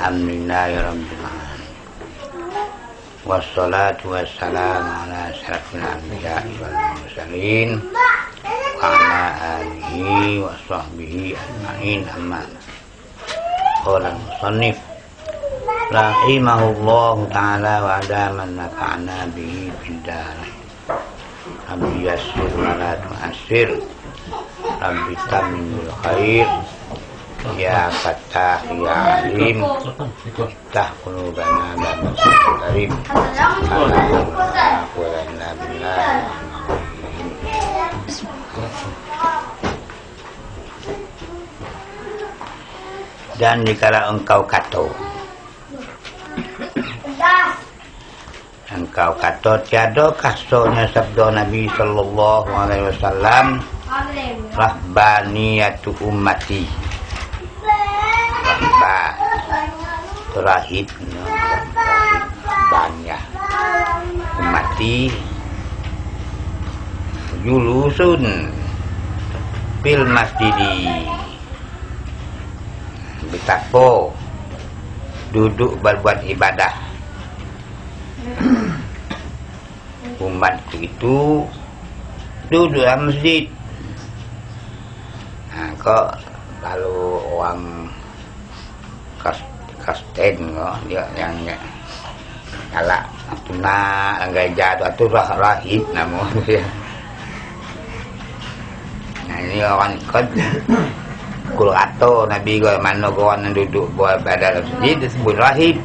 Alhamdulillahirabbil alamin. Wassalatu wassalamu ala asyrafil anbiya'i wal mursalin wa ala alihi wa sahbihi ajma'in, amma qala al-musannif rahimahullahu ta'ala wa adaman nafa'na bihi bid-darain. Rabbi yassir wa la tu'assir, Rabbi tammimil khair, ya Fattah ya Alim, iftah qulubana dan karim. Dan dikala engkau kata tiada kasarnya sabda Nabi sallallahu alaihi wasallam, rahbaniyatu ummati, rahba rahib banyak ummati julusun fil masjidi, betapa duduk berbuat ibadah. Umatku itu duduk dalam masjid. Nah, kok kalau orang Kristen kok dia yang galak tuna gereja itu rahib namanya dia. Nah, ini orang ikut kulato Nabi kau mana kawan yang duduk buat ibadah dalam masjid disebut rahib.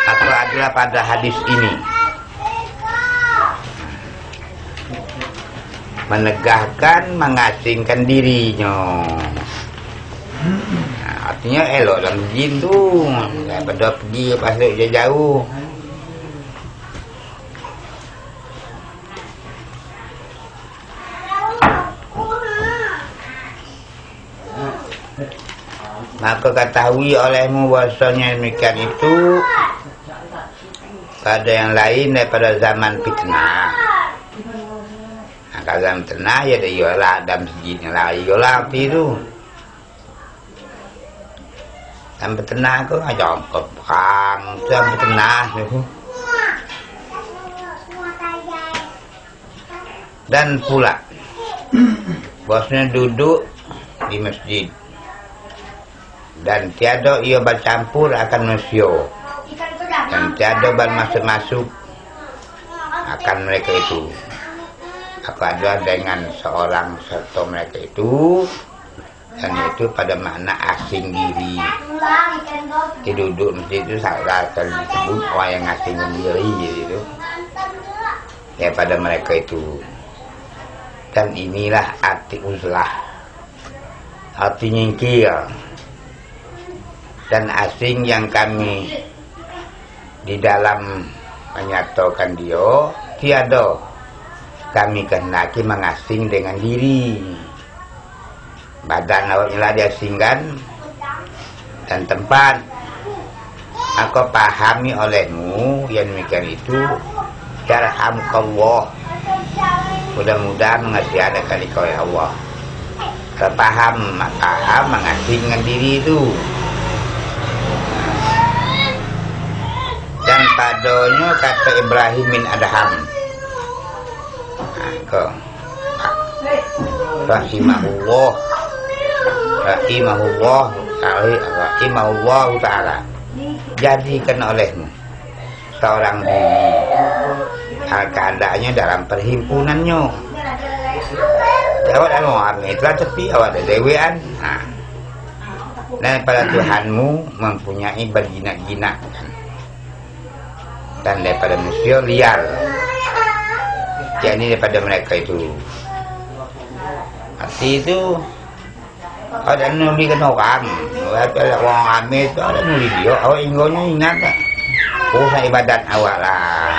Atau adalah pada hadis ini menegahkan, mengasingkan dirinya. Nah, artinya elok dalam jin tu daripada pergi pasal jauh-jauh. Maka ketahui olehmu bahasanya demikian itu pada yang lain daripada zaman fitnah. Nah, kalau zaman fitnah ya ada yola dalam masjidnya lah, yola arti itu. Zaman fitnah aku ngajak perang, zaman fitnah itu. Dan pula bosnya duduk di masjid dan tiada ia bercampur akan manusia dan tiada bermasuk-masuk akan mereka itu. Aku ada dengan seorang serta mereka itu, dan itu pada makna asing diri. Di duduk masjid itu salah kali disebut orang yang asing diri gitu. Ya pada mereka itu. Dan inilah arti uzlah, arti nyingkir dan asing yang kami di dalam menyatakan dia tiada kami kehendaki mengasing dengan diri. Badan awaknya lah diasingkan dan tempat. Aku pahami olehmu yang demikian itu, yarhamukallah, mudah-mudahan mengasihi kali kau ya Allah. Terpaham mengasingkan diri itu. Dan padanya kata Ibrahim bin Adham, rahimahullah ta'ala, jadikan olehmu seorang diri hal keadaannya dalam perhimpunannya. Awak dah mau ambil telah tepi, awak ada dewean. Dan pada Tuhanmu mempunyai berjinak-jinak, dan daripada manusia liar, jadi daripada mereka itu. Arti itu ada nulikan orang, ada orang ambil itu ada nulis dia. Awak inggonya ingat tak? Urusan ibadat awak lah.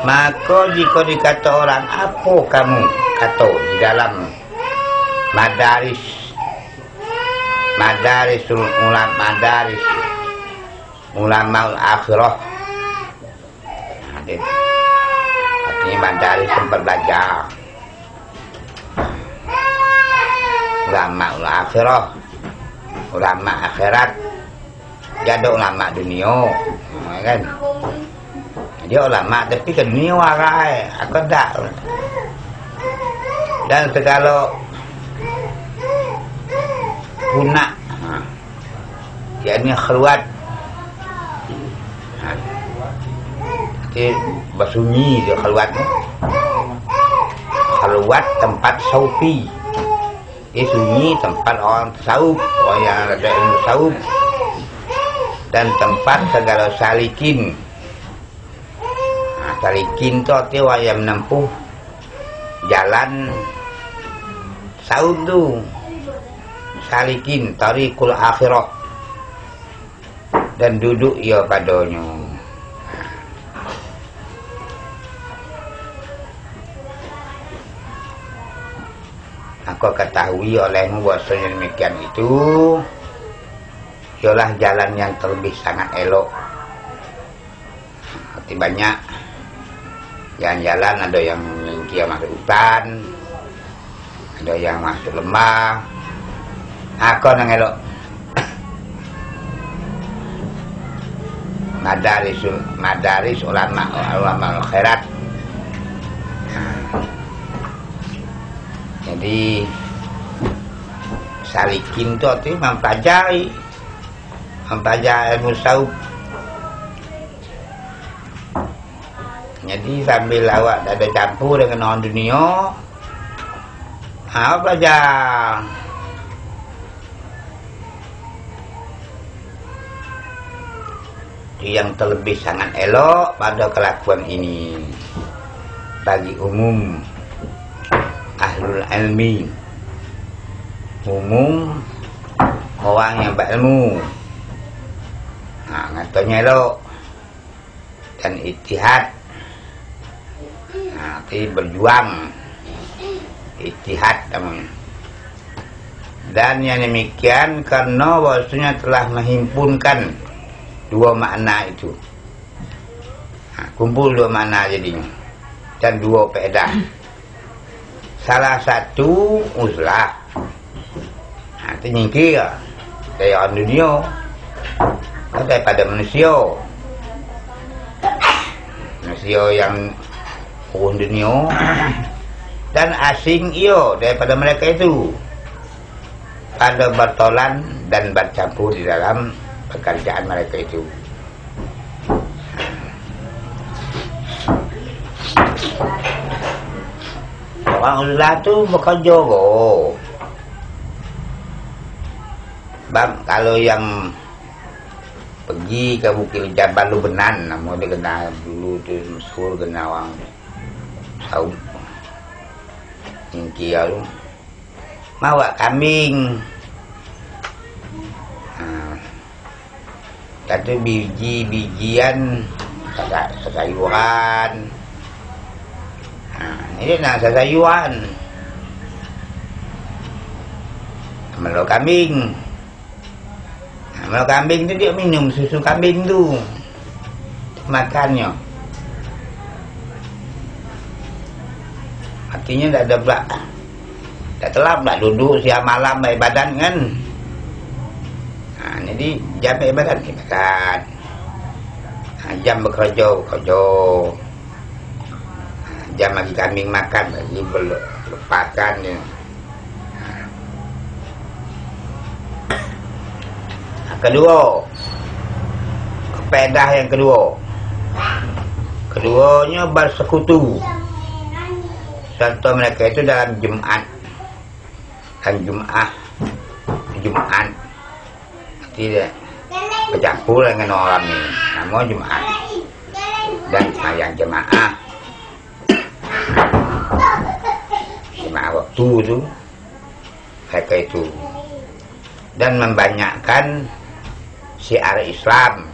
Maka jika dikata orang, apa kamu kata di dalam madaris ulama akhirah dia. Artinya madaris tempat belajar. Ulama akhirah, ulama akhirat. Dia ada ulama dunia, kan? Dia ulama tapi ke dunia warai, aku tak. Dan segala guna, dia ni keluar. Jadi bersunyi dia keluar. Keluar tempat saufi. Dia sunyi tempat orang tasawuf, orang yang ada ilmu tasawuf. Dan tempat segala salikin. Salikin tu artinya yang menempuh jalan tasawuf tu. Salikin tariqul akhirah. Dan duduk ia padanya. Aku ketahui olehmu bahwasanya demikian itu ialah jalan yang terlebih sangat elok. Arti banyak jalan-jalan, ada yang kia masuk hutan, ada yang masuk lembah. Aku nang elok madaris ulama khairat. Jadi salikin tu artinya mempelajari ilmu tasawuf. Jadi sambil awak ada campur dengan orang dunia, awak belajar. Itu yang terlebih sangat elok pada kelakuan ini bagi umum ahlul ilmi, umum orang yang berilmu. Ngatanya elok dan ijtihad. Arti berjuang, ijtihad namanya. Dan yang demikian karena bahwasanya telah menghimpunkan dua makna itu. Kumpul dua makna jadinya dan dua faedah. Salah satu uzlah. Itu nyingkir dari orang dunia daripada manusia. Manusia yang urun dunia dan asing ia daripada mereka itu pada bertolan dan bercampur di dalam pekerjaan mereka itu. Orang uzlah tu bekerja kok. Bang, kalau yang pergi ke Bukit Jabal Lubenan, nama dia kenal dulu tu, masyhur kenal orang Saud. Ingkia tu mawa kambing. Kata biji-bijian sayuran. Ini nak sayuran. Melo kambing. Melo kambing tu dia minum susu kambing tu. Makannya. Artinya tak ada pula. Tak telap tak duduk siang malam baik badan kan. Jadi jam baik badan ni makan. Jam bekerja. Jam bagi kambing makan, bagi lepaskan dia. Kedua, faedah yang keduanya bersekutu serta mereka itu dalam Jumat dan Jumat tidak bercampur dengan orang ini, nama Jumat dan sayang jemaah waktu itu mereka itu dan membanyakkan syiar Islam.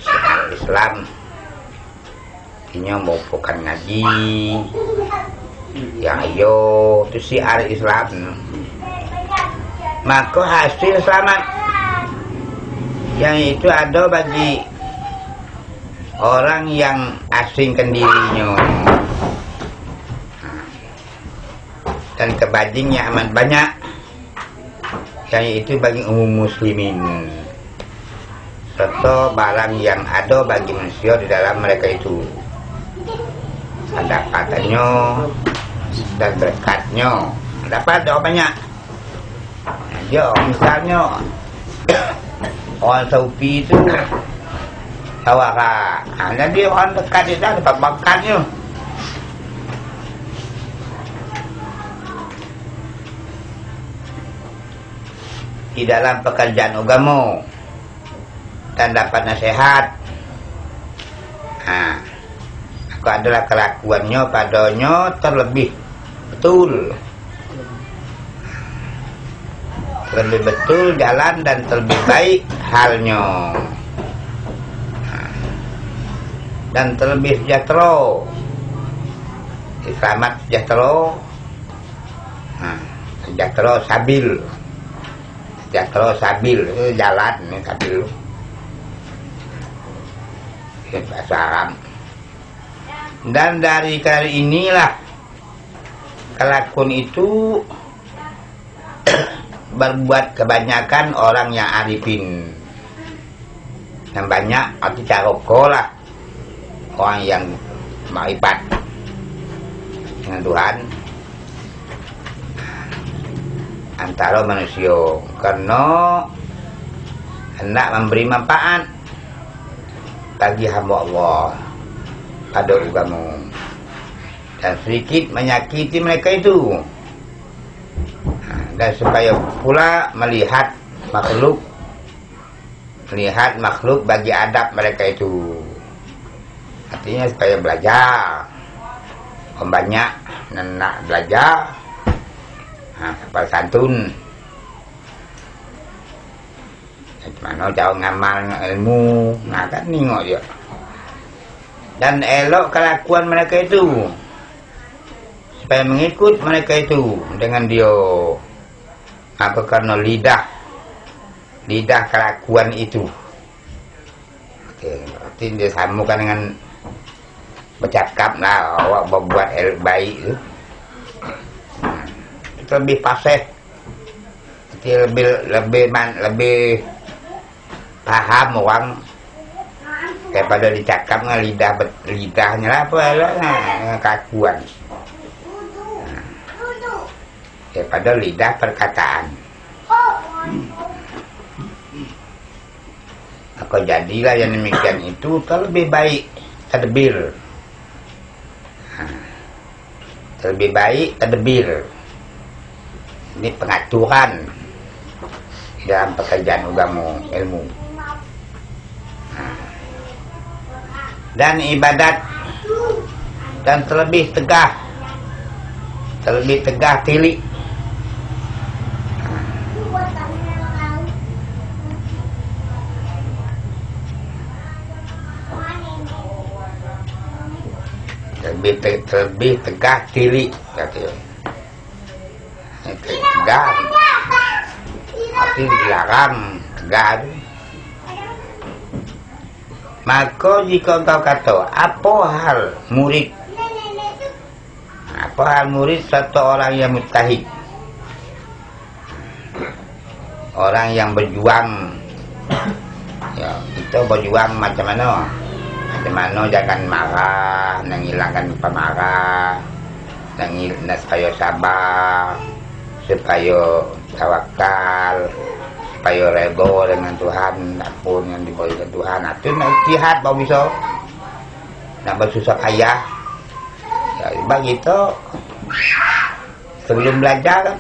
Syiar Islam ini merupakan ngaji yang ayo itu syiar Islam, maka hasil selamat yang itu ada bagi orang yang asingkan dirinya dan kebajingnya amat banyak, yang itu bagi umum muslimin, serta barang yang ada bagi manusia di dalam mereka itu, pendapatannya dan berkatnya dapat ada banyak. Dia misalnya orang Sufi itu Sawara, dan dia orang dekat dia dapat bakatnya. Di dalam pekerjaan agama dan dapat nasihat. Aku adalah kelakuannya padanya terlebih betul, terlebih betul jalan dan terlebih baik halnya, dan terlebih sejahtera, selamat sejahtera, sejahtera sabil, sejahtera sabil itu jalan ini sabil itu bahasa Arab. Dan dari kali inilah kelakuan itu berbuat kebanyakan orang yang arifin, yang banyak arti caroko lah, orang yang makrifat dengan Tuhan antara manusia, karena hendak memberi manfaat bagi hamba Allah pada agama, dan sedikit menyakiti mereka itu, dan supaya pula melihat makhluk bagi adab mereka itu, artinya supaya belajar, banyak nak belajar, kapal santun, mana jauh ngamal ilmu, kan nengok dia. Dan elok kelakuan mereka itu, supaya mengikut mereka itu dengan dia. Apa karena lidah kelakuan itu. Berarti dia sambungkan dengan bercakap lah, awak berbuat baik itu. Itu lebih fasih, lebih paham orang daripada dicakap dengan lidahnya lah apa lah kelakuan, daripada lidah perkataan. Maka jadilah yang demikian itu terlebih baik tadbir, terlebih baik tadbir. Ini pengaturan dalam pekerjaan agama ilmu. Dan ibadat, dan terlebih tegah tili, terlebih tegah tili, tegah arti dilarang tegah. Maka jika engkau kata apa hal murid satu orang yang mujtahid, orang yang berjuang, ya kita berjuang macam mana jangan marah, menghilangkan pemarah, supaya sabar, supaya tawakal, supaya reda dengan Tuhan, apapun yang diberikan Tuhan. Itu nak ijtihad baru bisa, nak bersusah payah. Ya, bagi itu sebelum belajar kan,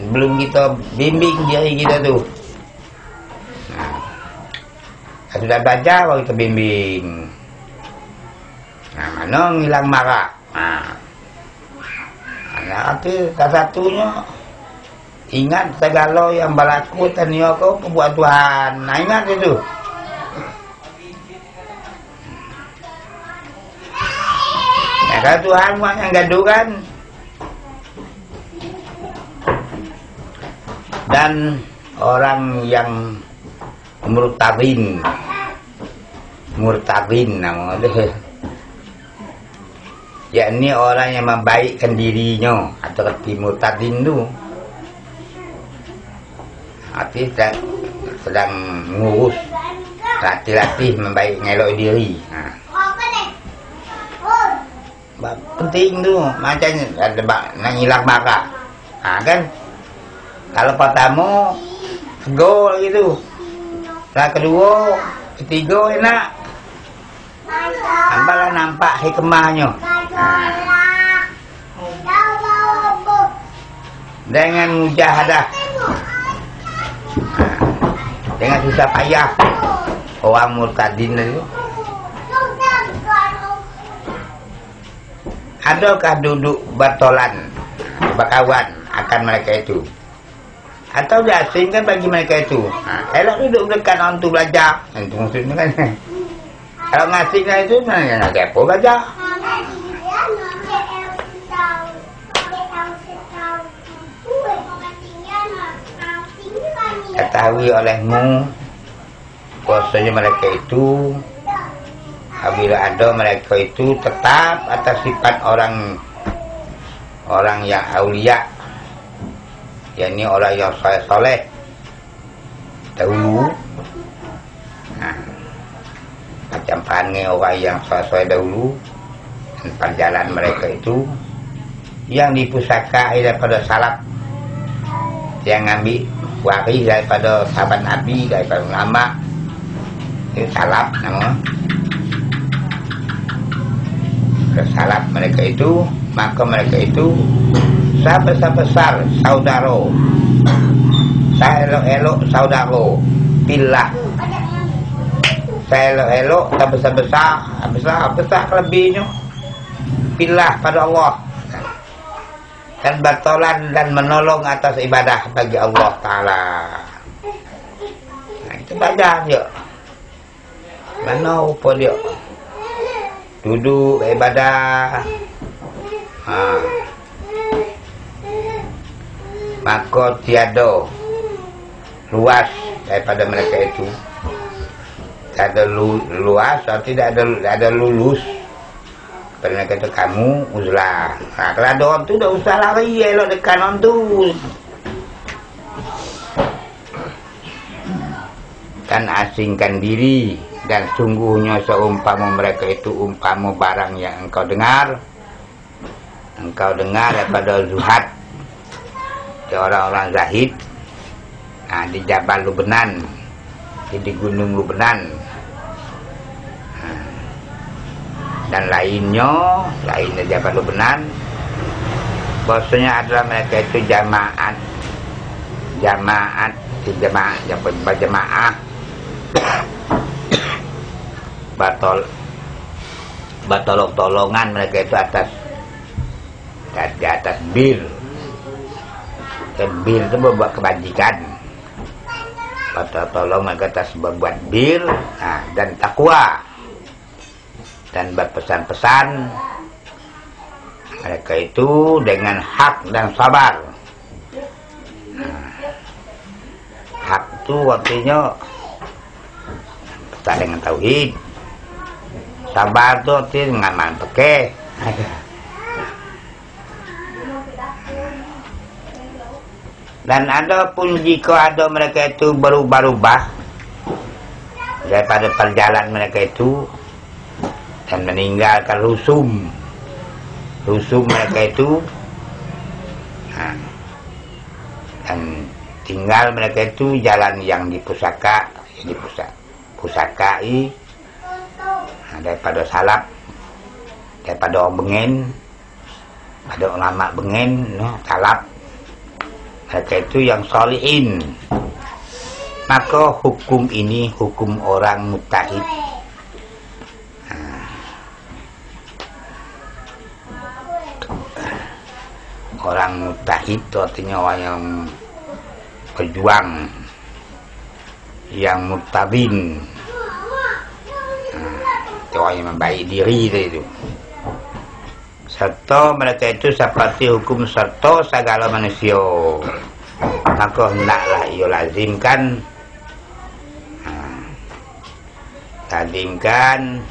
belum kita bimbing diri kita tu. Sudah belajar baru kita bimbing. Mana hilang marah. Nanti salah satunya ingat segala yang berlaku tanya kau perbuat Tuhan. Ingat itu. Ya, kalau Tuhan buat yang gaduh kan. Dan orang yang murtadin, murtadin nama dia. Yakni orang yang membaikkan dirinya atau arti murtadin tu. Arti sedang ngurus latih-latih membaik ngelok diri. Penting tu macam ada nak hilang marah. Kan kalau pertama go gitu. Yang kedua, ketiga enak. Ampalah nampak hikmahnya. Dengan mujahadah. Dengan susah payah orang murtadin itu. Adakah duduk bertolan, berkawan akan mereka itu? Atau diasingkan bagi mereka itu? Elok duduk dekat orang tu belajar. Itu maksudnya kan. Kalau ngasihkan itu, nak apa belajar? Ketahui olehmu, bahwasanya mereka itu apabila ada mereka itu tetap atas sifat orang yang aulia, yakni orang yang soleh dahulu. Macam panggil orang yang soleh dahulu, dan perjalanan mereka itu yang dipusakai daripada salaf, yang ambil waris daripada sahabat Nabi, daripada ulama, itu salaf nama. Salaf mereka itu, maka mereka itu sebesar saudara, elok-elok saudara pillah, elok-elok tak besar kelebihnya pillah pada Allah dan bertolan dan menolong atas ibadah bagi Allah Ta'ala. Itu ibadah dia. Mana rupa dia duduk ibadah. Maka tiada luas daripada mereka itu. Tak ada luas atau tidak ada lulus. Pada mereka itu kamu uzlah. Kalau ada orang tu dah usah lari elok dekat orang tu. Kan asingkan diri. Dan sungguhnya seumpama mereka itu umpama barang yang engkau dengar daripada zuhad, orang-orang zahid, di Jabal Lubnan, di Gunung Lubnan, dan lainnya Jabal Lubnan, bahwasanya adalah mereka itu jamaah batolong-tolongan mereka itu di atas bir. Dan bir itu membuat kebajikan. Batolong mereka atas membuat bir, dan takwa, dan berpesan-pesan mereka itu dengan hak dan sabar. Hak itu artinya tak dengan tauhid. Sabar tu artinya ngaman pakai. Dan ada pun jika ada mereka itu berubah-ubah daripada perjalanan mereka itu dan meninggalkan rusum mereka itu, dan tinggal mereka itu jalan yang dipusakai daripada salaf, daripada orang bengen, ada ulama bengen, salaf, mereka itu yang solihin. Maka hukum ini hukum orang mujtahid. Orang mujtahid itu artinya orang yang berjuang, yang murtadin, orang yang membaik diri itu. Serta mereka itu seperti hukum serta segala manusia. Maka hendaklah ia lazimkan tandingkan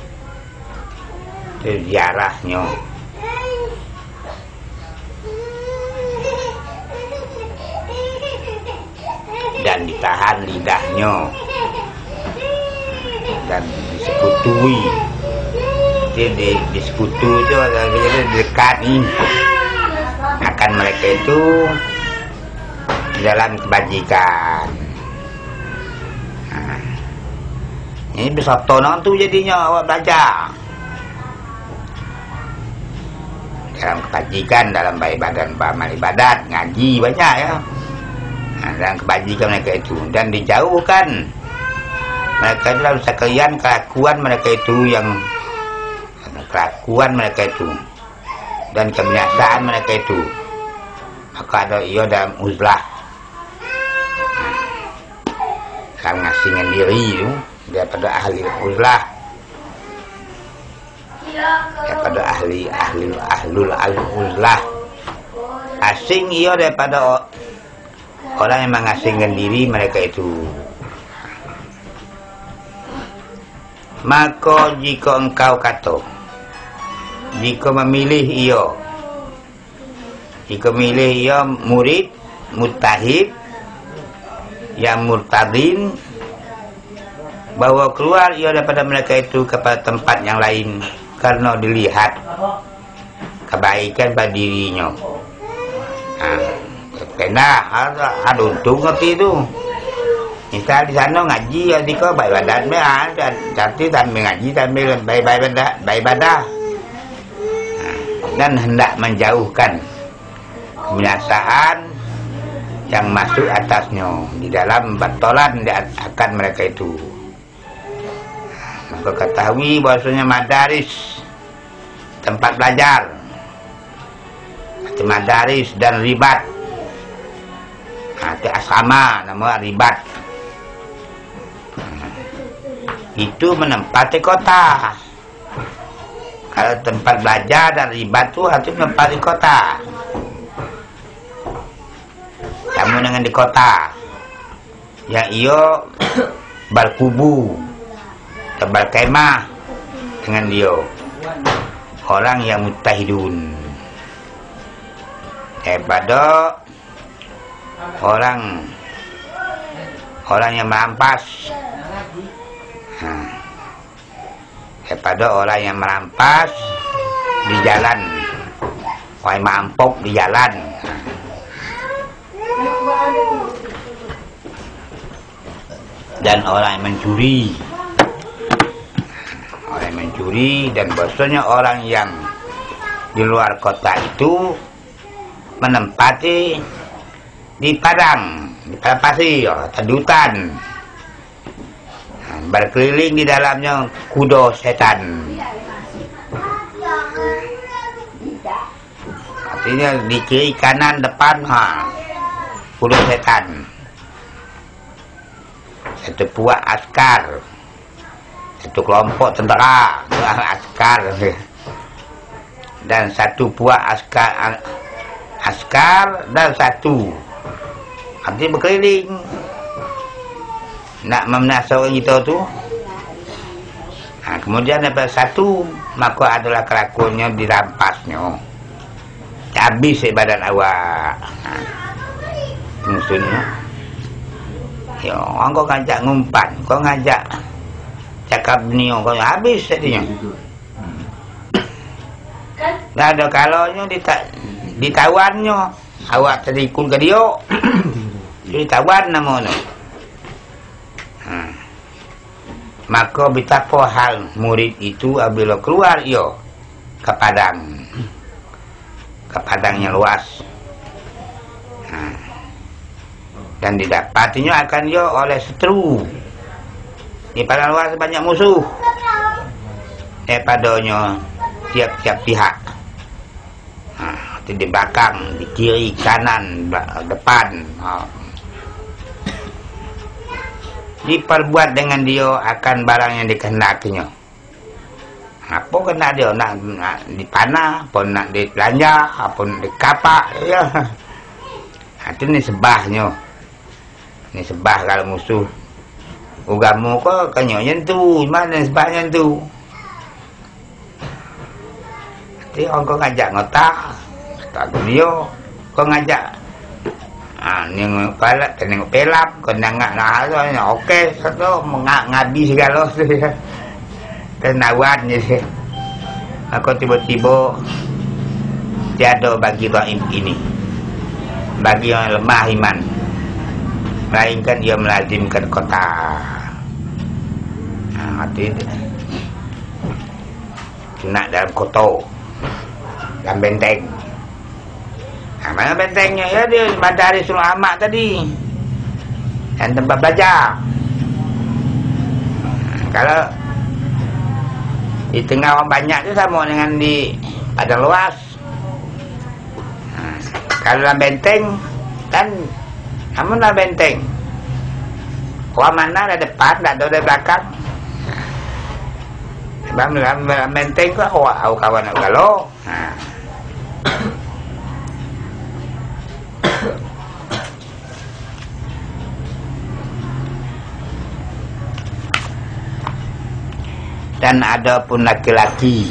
sejarahnya, dan ditahan lidahnya dan disekutui. Jadi disekutu itu adalah dekati akan mereka itu dalam kebajikan. Nah, ini bisa tonton tuh jadinya awak belajar dalam kebajikan, dalam ibadah, beramal ibadat, ngaji banyak ya. Nah, dalam kebajikan mereka itu, dan dijauhkan mereka dalam sekalian kelakuan mereka itu dan kebinasaan mereka itu. Maka ada ia dalam uzlah, kan ngasingin diri itu daripada ahli uzlah, daripada ahlul uzlah. Asing ia daripada orang yang mengasingkan diri mereka itu. Maka jika engkau kata, jika memilih ia murid mutahib yang murtadin, bahwa keluar ia daripada mereka itu kepada tempat yang lain karena dilihat kebaikan pada dirinya. Kena ada untung ngerti itu. Misal di sana ngaji, adika baik badan dan cantik dan mengaji dan baik ibadah, dan hendak menjauhkan kebinasaan yang masuk atasnya di dalam batolan akan mereka itu. Maka ketahui bahwasanya madaris, tempat belajar, madaris dan ribat, itu asrama nama ribat, itu menempati kota. Kalau tempat belajar dan ribat itu harus menempati kota. Kamu dengan di kota yang iyo berkubu, berkemah dengan dia orang yang mutahidun, daripada orang yang merampas, daripada orang yang merampas di jalan, orang yang merampok di jalan. Dan orang yang mencuri, dan bahwasanya orang yang di luar kota itu menempati di padang pasir, tedutan, berkeliling di dalamnya kuda setan. Artinya di kiri kanan depan kuda setan. Satu puak askar, satu kelompok tentara askar, dan satu puak askar dan satu, artinya berkeliling nak memenasai kita tu. Kemudian daripada satu, maka adalah kelakuannya dirampasnya, habis badan awak. Maksudnya ya, kau ngajak ngumpan, kau ngajak cakap ni, kau habis tadinya. Dah ada kalanya ditawannya, awak tadi ikut ke dia, ditawan namanya. Maka betapa hal murid itu apabila keluar ia ke padangnya luas, dan didapatinya akan dia oleh seteru. Di padang luas banyak musuh, padanya tiap-tiap pihak. Di belakang, di kiri, kanan, depan. Diperbuat dengan dia akan barang yang dikehendakinya. Apa kena dia nak dipanah, pun nak dibelanja, pun dikapak, ya. Itu ni sebahnya. Ini sebah kalau musuh Ugamu kok kanyanya tu, mana sebabnya tu. Nanti orang kau ngajak ngotak, tak dia, kau ngajak. Nengok palak, tengok pelap, kau nengak lah, okey, satu ngabi segala tu. Tenawan je. Aku tiba-tiba tiada bagi dhaif ini, bagi yang lemah iman, melainkan ia melazimkan kota. Hati nak dalam kota, dalam benteng. Mana bentengnya ya, dia Madarisul Ahmad tadi, yang tempat belajar. Kalau di tengah orang banyak tu sama dengan di padang luas. Kalau dalam benteng kan, kamu dalam benteng, orang mana ada depan, tak ada dari belakang. Dalam benteng tu awak kawan nak galau. Dan ada pun laki-laki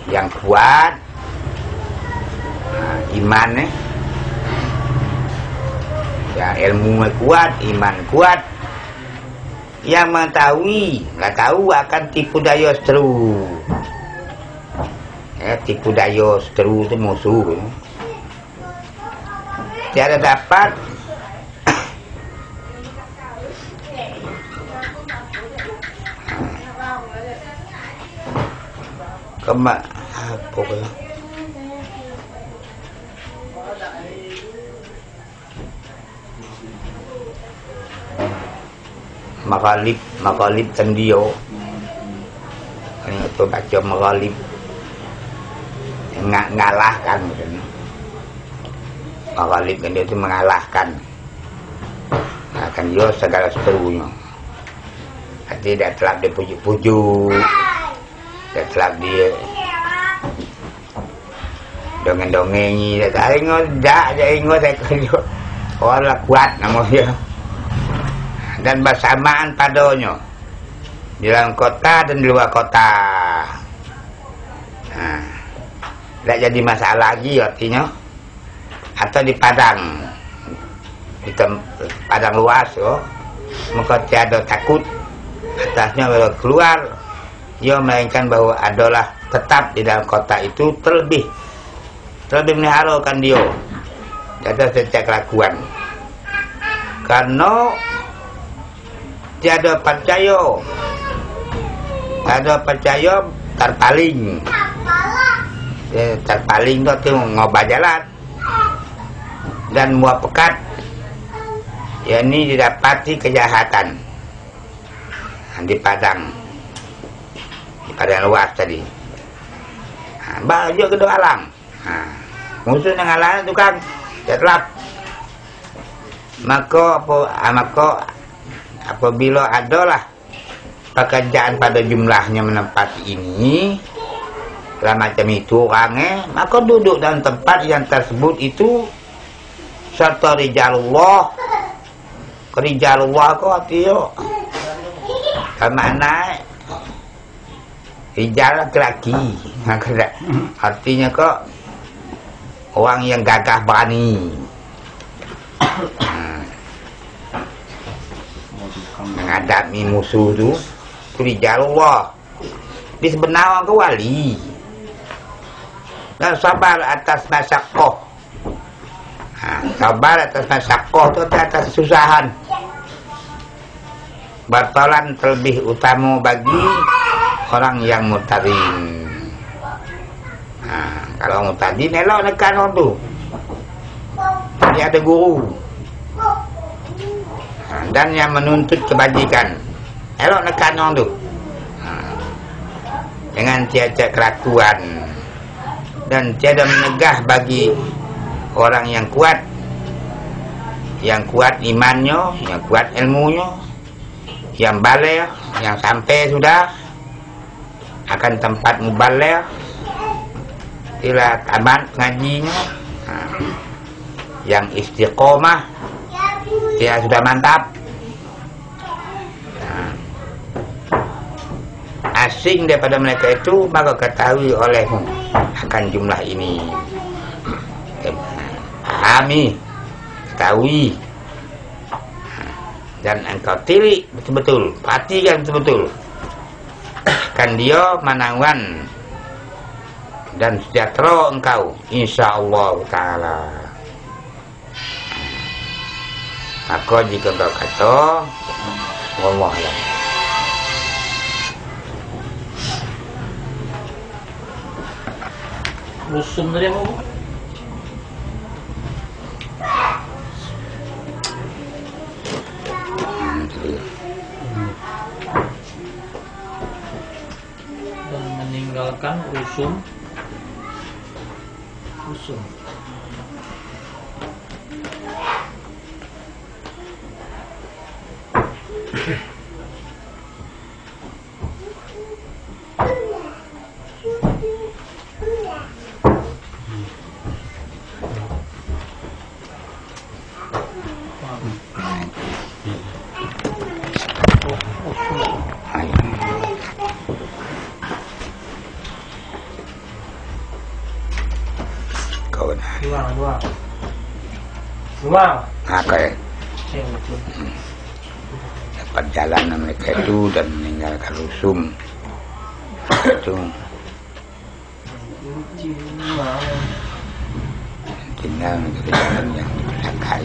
yang kuat iman ya, ilmu kuat, iman kuat, yang mengetahui, nggak tahu akan tipu daya seteru. Tipu daya seteru itu musuh. Tiada dapat kemak apa ke? Maghalib tendio. Ini tu baca maghalib, mengalahkan. Maghalib kan dia tu mengalahkan, akan dia segala seterunya. Hati dia telah dia pujuk-pujuk, dia telah dia dongeng-dongengi, dia tak ingat, dia ingat saya kerja orang kuat nama dia. Dan bersamaan padanya di dalam kota dan di luar kota. Tak jadi masalah lagi artinya. Atau di padang, di padang luas, maka tiada takut atasnya kalau keluar. Ia melainkan bahawa adalah tetap di dalam kota itu terlebih meliharakan dia atas setiap kelakuan. Karena tiada percaya terpaling. Terpaling tu ngobah jalan dan muat pekat, yakni didapati kejahatan di padang luas tadi. Baju kedua alang. Musuh dengan alang tu kan tetlap. Maka apabila adalah pekerjaan pada jumlahnya menempati ini, kalau macam itu orangnya, maka duduk dalam tempat yang tersebut itu serta rijalullah kau artinya mana rijal laki-laki, artinya kok orang yang gagah berani menghadapi musuh tu rijalullah. Di sebenar orang ke wali dan sabar atas masyakoh. Sabar atas masyakoh tu atas kesusahan. Batalan terlebih utama bagi orang yang mutadin. Kalau mutadin elok nekan orang tu, dia ada guru. Dan yang menuntut kebajikan, elok nekan orang tu. Dengan tiada kelakuan dan tiada menegah bagi orang yang kuat imannya, yang kuat ilmunya, yang baligh, yang sampai sudah akan tempat mubaligh, tidak tamat ngajinya, yang istiqomah, dia sudah mantap, asing daripada mereka itu, maka ketahui olehmu akan jumlah ini. Pahami, ketahui, dan engkau tilik betul-betul, perhatikan betul-betul, kan dia manawan dan sejahtera engkau, insyaallah taala. Maka jika engkau kata wallahualam, rusum tadi apa? Dan meninggalkan rusum. Dua. Pakai dapat jalan mereka itu dan meninggalkan rusum itu tinggal negeri yang dipersakai.